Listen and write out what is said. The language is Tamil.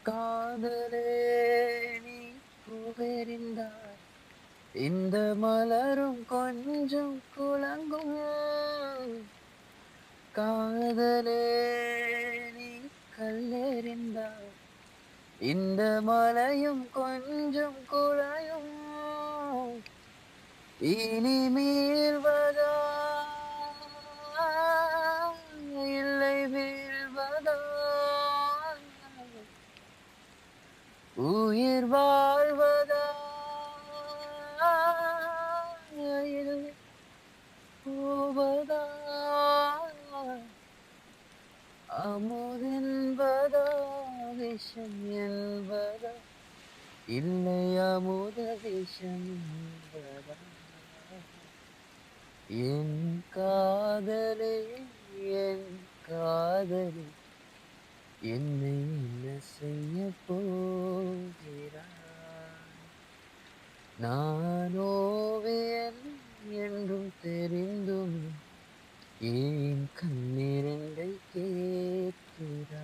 காதலே நீ பூவெறிந்தாய் இந்த மலரும் கொஞ்சம் குலங்கும். காதலே நீ கல்லெறிந்தாய் இந்த மலையும் கொஞ்சம் குலையும். இனி மீள்வதா இல்லை வீழ்வதா, உயிர் வாழ்வதா இல்லை போவதா, அமுதென்பதா விஷம் என்பதா, இல்லை அமுத விஷம் என்பதா. என் காதலே, என் காதலே, என்னை என்ன செய்ய போகிறாய்? நான் ஓவியன் என்றும் தெரிந்தும் ஏன் கண்ணிரண்டை கேட்கிறாய்?